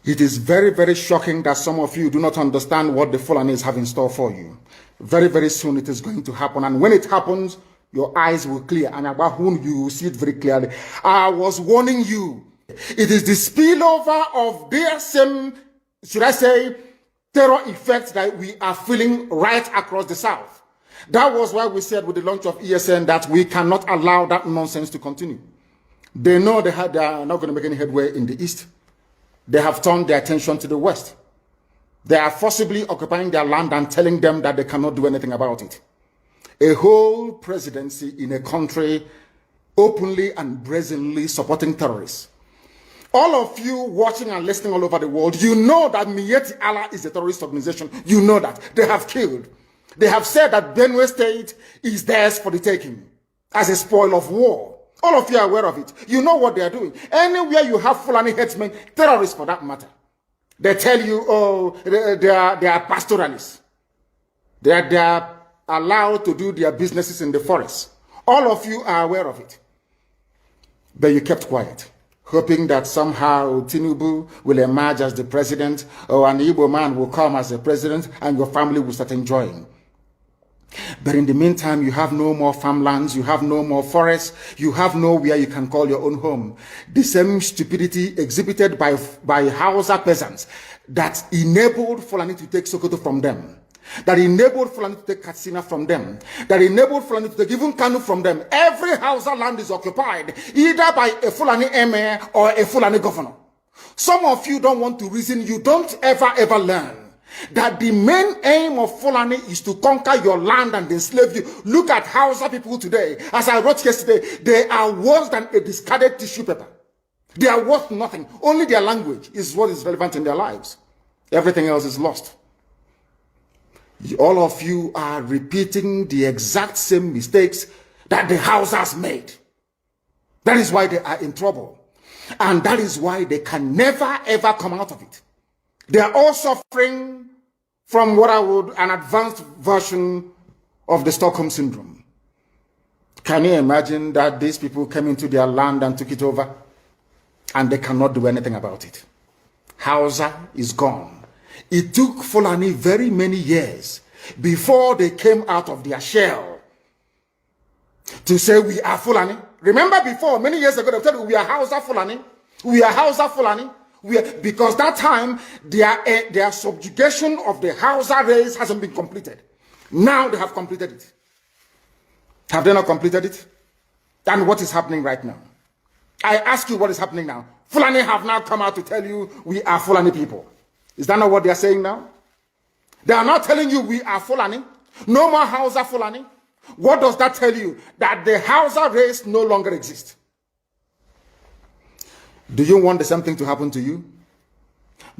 It is very, very shocking that some of you do not understand what the Fulanis have in store for you. Very, very soon it is going to happen. And when it happens, your eyes will clear. And about whom you will see it very clearly. I was warning you. It is the spillover of their same, should I say, terror effects that we are feeling right across the South. That was why we said with the launch of ESN that we cannot allow that nonsense to continue. They know they are not going to make any headway in the East. They have turned their attention to the West. They are forcibly occupying their land and telling them that they cannot do anything about it. A whole presidency in a country openly and brazenly supporting terrorists. All of you watching and listening all over the world, you know that Miyetti Allah is a terrorist organization. You know that. They have killed. They have said that Benue State is theirs for the taking as a spoil of war. All of you are aware of it. You know what they are doing. Anywhere you have Fulani headsmen, terrorists for that matter, they tell you, oh, they are pastoralists. They are allowed to do their businesses in the forest. All of you are aware of it. But you kept quiet, hoping that somehow Tinubu will emerge as the president, or an Igbo man will come as the president, and your family will start enjoying. But in the meantime, you have no more farmlands, you have no more forests, you have nowhere you can call your own home. The same stupidity exhibited by Hausa peasants that enabled Fulani to take Sokoto from them, that enabled Fulani to take Katsina from them, that enabled Fulani to take even Kanu from them. Every Hausa land is occupied either by a Fulani emir or a Fulani governor. Some of you don't want to reason, you don't ever learn that the main aim of Fulani is to conquer your land and enslave you. Look at Hausa people today. As I wrote yesterday, they are worse than a discarded tissue paper. They are worth nothing. Only their language is what is relevant in their lives. Everything else is lost. All of you are repeating the exact same mistakes that the Hausas made. That is why they are in trouble. And that is why they can never ever come out of it. They are all suffering from what I would, an advanced version of the Stockholm Syndrome. Can you imagine that these people came into their land and took it over and they cannot do anything about it? Hausa is gone. It took Fulani very many years before they came out of their shell to say we are Fulani. Remember before, many years ago, they told you we are Hausa Fulani. We are Hausa Fulani. Because that time, their subjugation of the Hausa race hasn't been completed. Now they have completed it. Have they not completed it? And what is happening right now? I ask you what is happening now. Fulani have now come out to tell you we are Fulani people. Is that not what they are saying now? They are not telling you we are Fulani. No more Hausa Fulani. What does that tell you? That the Hausa race no longer exists. Do you want the same thing to happen to you?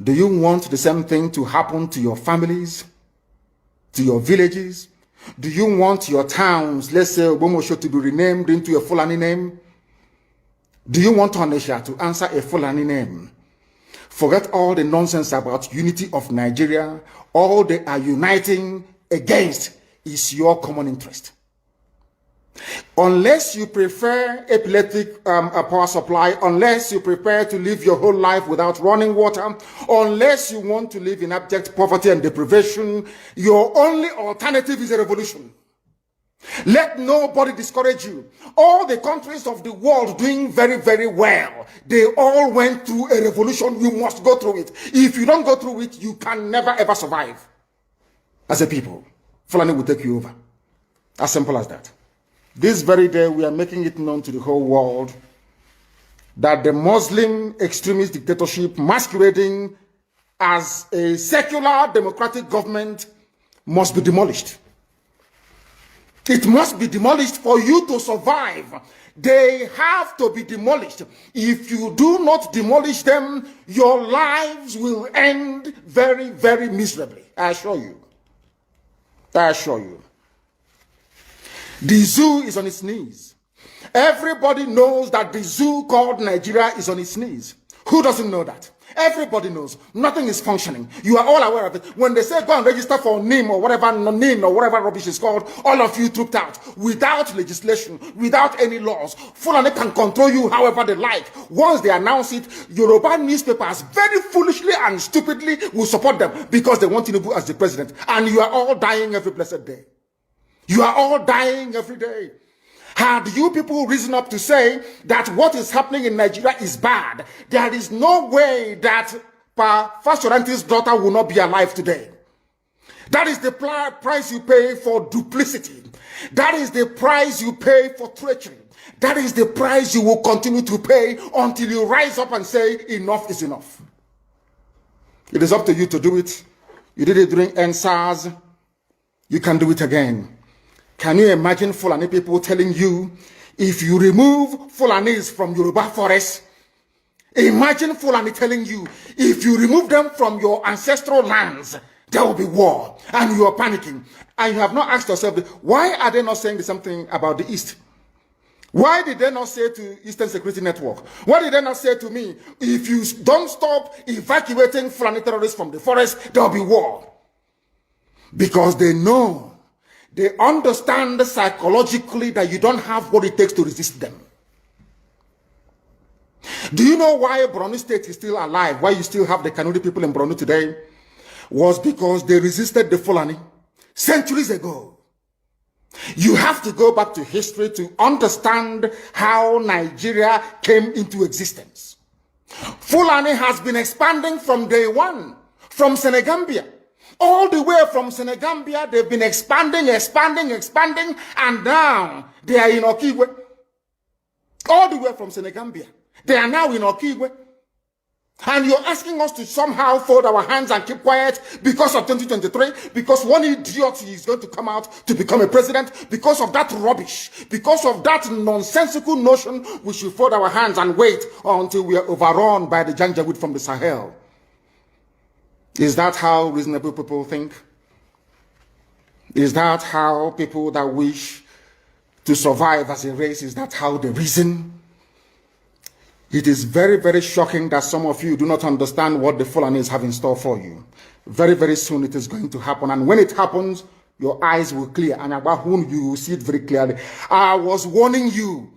Do you want the same thing to happen to your families, to your villages? Do you want your towns, let's say Obomosho, to be renamed into a Fulani name? Do you want Onisha to answer a Fulani name? Forget all the nonsense about unity of Nigeria. All they are uniting against is your common interest. Unless you prefer epileptic power supply, unless you prepare to live your whole life without running water, unless you want to live in abject poverty and deprivation, your only alternative is a revolution. Let nobody discourage you. All the countries of the world doing very, very well, they all went through a revolution. You must go through it. If you don't go through it, you can never ever survive. As a people, Fulani will take you over. As simple as that. This very day, we are making it known to the whole world that the Muslim extremist dictatorship masquerading as a secular democratic government must be demolished. It must be demolished for you to survive. They have to be demolished. If you do not demolish them, your lives will end very, very miserably. I assure you. I assure you. The zoo is on its knees. Everybody knows that the zoo called Nigeria is on its knees. Who doesn't know that? Everybody knows. Nothing is functioning. You are all aware of it. When they say go and register for NIM or whatever, NIN or whatever rubbish is called, all of you trooped out. Without legislation, without any laws. Fulani can control you however they like. Once they announce it, Yoruba newspapers very foolishly and stupidly will support them because they want Tinubu as the president. And you are all dying every blessed day. You are all dying every day. Had you people risen up to say that what is happening in Nigeria is bad, there is no way that Fashoranti's daughter will not be alive today. That is the price you pay for duplicity. That is the price you pay for treachery. That is the price you will continue to pay until you rise up and say enough is enough. It is up to you to do it. You did it during NSAS. You can do it again. Can you imagine Fulani people telling you, if you remove Fulanis from Yoruba forest, imagine Fulani telling you, if you remove them from your ancestral lands, there will be war, and you are panicking. And you have not asked yourself, why are they not saying something about the East? Why did they not say to Eastern Security Network? Why did they not say to me, if you don't stop evacuating Fulani terrorists from the forest, there will be war? Because they know. They understand psychologically that you don't have what it takes to resist them. Do you know why Borno State is still alive? Why you still have the Kanu people in Borno today? Was because they resisted the Fulani centuries ago. You have to go back to history to understand how Nigeria came into existence. Fulani has been expanding from day one, from Senegambia. All the way from Senegambia, they've been expanding, and now they are in Okigwe. All the way from Senegambia. They are now in Okigwe. And you're asking us to somehow fold our hands and keep quiet because of 2023, because one idiot is going to come out to become a president. Because of that rubbish, because of that nonsensical notion, we should fold our hands and wait until we are overrun by the Janjaweed from the Sahel. Is that how reasonable people think? Is that how people that wish to survive as a race, is that how they reason? It is very, very shocking that some of you do not understand what the Fulanis have in store for you. Very, very soon it is going to happen. And when it happens, your eyes will clear. And about whom you will see it very clearly. I was warning you.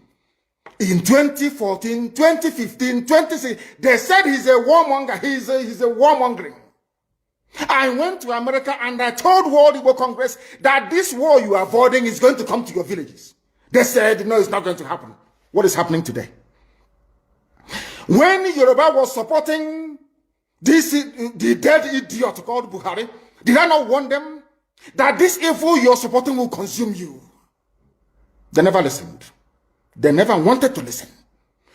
In 2014, 2015, 2016, they said he's a warmonger. He's a warmongering. I went to America and I told World Igbo Congress that this war you are avoiding is going to come to your villages. They said, no, it's not going to happen. What is happening today? When Yoruba was supporting the dead idiot called Buhari, did I not warn them that this evil you're supporting will consume you? They never listened. They never wanted to listen.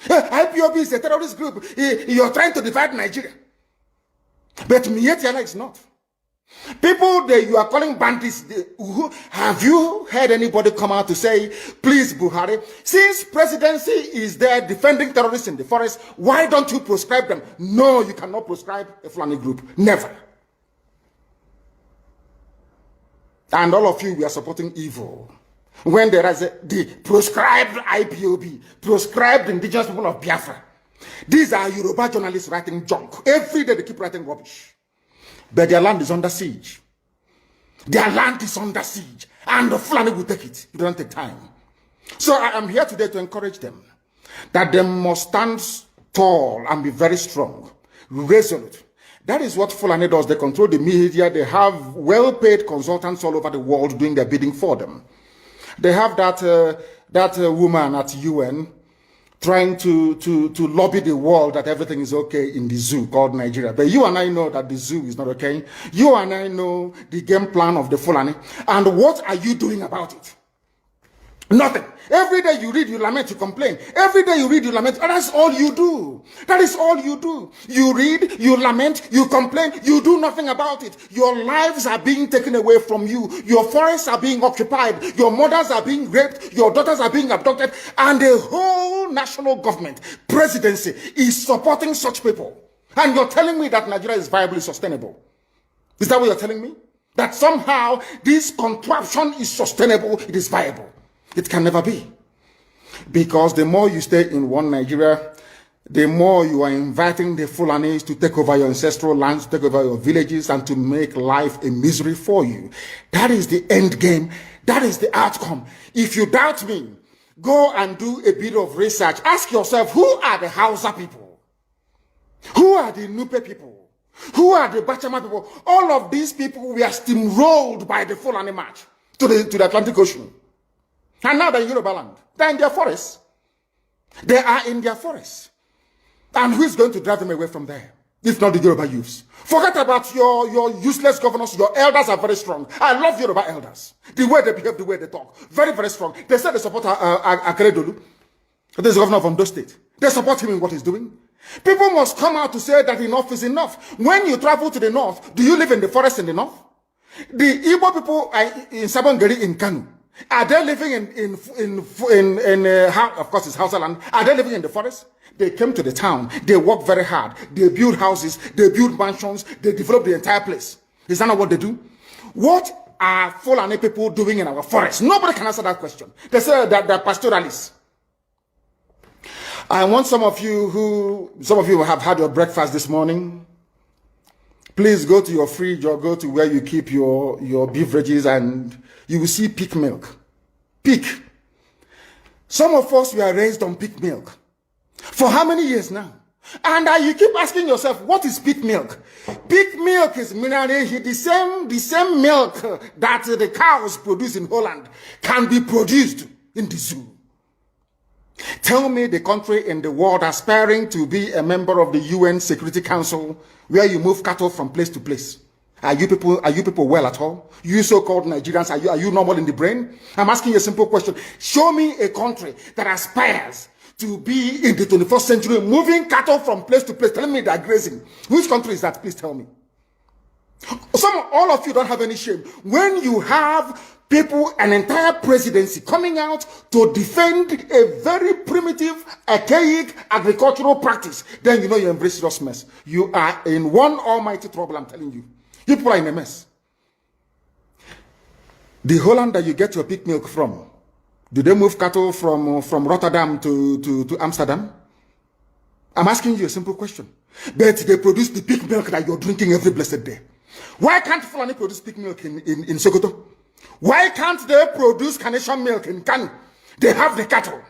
IPOB is a terrorist group. You're trying to divide Nigeria. But Mietiala is not. People that you are calling bandits, have you heard anybody come out to say, please Buhari, since presidency is there defending terrorists in the forest, why don't you proscribe them? No, you cannot proscribe a Fulani group. Never. And all of you, we are supporting evil. When there is the proscribed IPOB, proscribed indigenous people of Biafra. These are Yoruba journalists writing junk. Every day they keep writing rubbish. But their land is under siege. Their land is under siege. And the Fulani will take it. It doesn't take time. So I am here today to encourage them that they must stand tall and be very strong, resolute. That is what Fulani does. They control the media. They have well-paid consultants all over the world doing their bidding for them. They have that woman at UN trying to lobby the world that everything is okay in the zoo called Nigeria. But you and I know that the zoo is not okay. You and I know the game plan of the Fulani. And what are you doing about it? Nothing. Every day you read, you lament, you complain. Every day you read, you lament. And that's all you do. That is all you do. You read, you lament, you complain. You do nothing about it. Your lives are being taken away from you. Your forests are being occupied. Your mothers are being raped. Your daughters are being abducted. And the whole national government, presidency, is supporting such people. And you're telling me that Nigeria is viably sustainable. Is that what you're telling me? That somehow this contraption is sustainable, it is viable. It can never be. Because the more you stay in one Nigeria, the more you are inviting the Fulanis to take over your ancestral lands, to take over your villages, and to make life a misery for you. That is the end game. That is the outcome. If you doubt me, go and do a bit of research. Ask yourself, who are the Hausa people? Who are the Nupe people? Who are the Bachama people? All of these people were steamrolled by the Fulani march to the Atlantic Ocean. And now they're in Yoruba land. They're in their forests. They are in their forests. And who is going to drive them away from there? If not the Yoruba youths. Forget about your useless governors. Your elders are very strong. I love Yoruba elders. The way they behave, the way they talk. Very, very strong. They said they support Akeredolu. This is the governor of Ondo State. They support him in what he's doing. People must come out to say that enough is enough. When you travel to the north, do you live in the forest in the north? The Igbo people in Sabongeri in Kanu, are they living of course it's Hausa land, are they living in the forest? They came to the town, they work very hard, they build houses, they build mansions, they develop the entire place. Is that not what they do? What are Fulani people doing in our forest? Nobody can answer that question. They say that they're pastoralists. I want some of you have had your breakfast this morning. Please go to your fridge or go to where you keep your beverages and you will see pig milk. Pig. Some of us were raised on pig milk. For how many years now? And you keep asking yourself, what is pig milk? Pig milk is the same milk that the cows produce in Holland can be produced in the zoo. Tell me the country in the world aspiring to be a member of the UN Security Council where you move cattle from place to place. Are you people well at all? You so-called Nigerians, are you normal in the brain? I'm asking you a simple question. Show me a country that aspires to be in the 21st century moving cattle from place to place. Tell me they're grazing. Which country is that? Please tell me. All of you don't have any shame. When you have people, an entire presidency coming out to defend a very primitive, archaic agricultural practice, then you know you embrace serious mess. You are in one almighty trouble, I'm telling you. You people are in a mess. The Holland that you get your pig milk from, do they move cattle from Rotterdam to Amsterdam? I'm asking you a simple question. But they produce the pig milk that you're drinking every blessed day. Why can't Fulani produce pig milk in Sokoto? Why can't they produce carnation milk in Kanu? They have the cattle.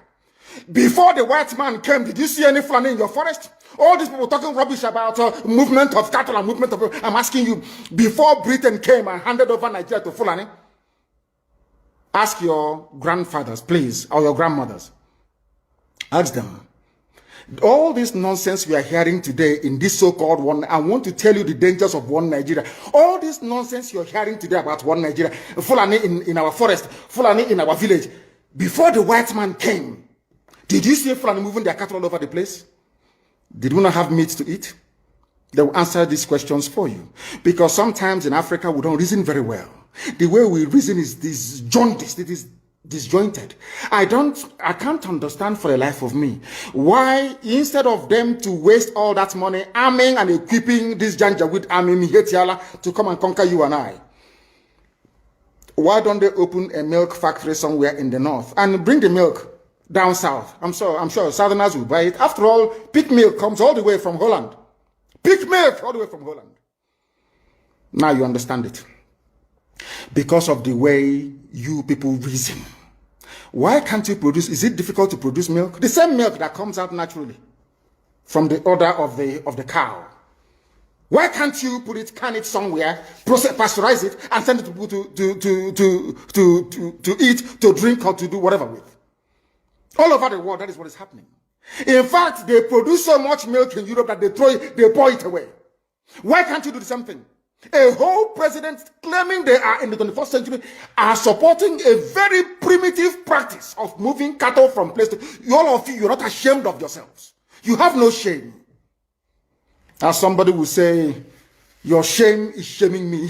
Before the white man came, did you see any Fulani in your forest? All these people talking rubbish about movement of cattle and movement of... I'm asking you, before Britain came and handed over Nigeria to Fulani, ask your grandfathers, please, or your grandmothers. Ask them. All this nonsense we are hearing today in this so-called one, I want to tell you the dangers of one Nigeria. All this nonsense you're hearing today about one Nigeria, Fulani in our forest, Fulani in our village. Before the white man came, did you see Fulani moving their cattle all over the place? Did we not have meat to eat? They will answer these questions for you. Because sometimes in Africa, we don't reason very well. The way we reason is disjointed. It is disjointed. I can't understand for the life of me why instead of them to waste all that money arming and equipping this Janjaweed army Mihetiala to come and conquer you and I, why don't they open a milk factory somewhere in the north and bring the milk down south? I'm sure Southerners will buy it. After all, pig milk comes all the way from Holland. Pig milk all the way from Holland. Now you understand it. Because of the way you people reason. Why can't you produce? Is it difficult to produce milk? The same milk that comes out naturally from the udder of the cow. Why can't you can it somewhere, pasteurize it, and send it to people to eat, to drink, or to do whatever with? All over the world, that is what is happening. In fact, they produce so much milk in Europe that they pour it away. Why can't you do the same thing? A whole president claiming they are in the 21st century are supporting a very primitive practice of moving cattle from place to... All of you, you're not ashamed of yourselves. You have no shame. As somebody will say, your shame is shaming me.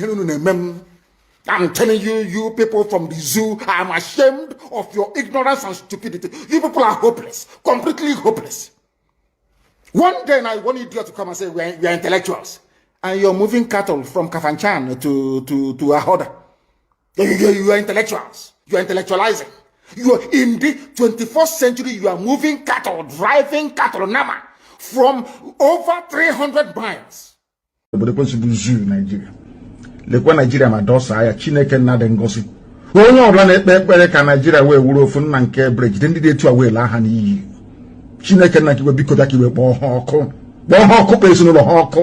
I'm telling you, you people from the zoo, I'm ashamed of your ignorance and stupidity. You people are hopeless, completely hopeless. One day now, one idiot to come and say, we are intellectuals. And you're moving cattle from Kafanchan to Ahoda. You are intellectuals. You are intellectualizing. You are in the 21st century, you are moving cattle, driving cattle, Nama, from over 300 miles. Nigeria. Lekwa Nigeria ma dosa ya Chineke nnadị ngosi. Onye ọbụla na-ekpe ekpere ka Nigeria wee wuru ofu nna nke bridge ndị dị etu a wee laa ha n'iyi. Chineke nna kiwe biko da kiwe kpọọ ha ọkụ. Kpọọ ha ọkụ pa ezinụlọ ha ọkụ.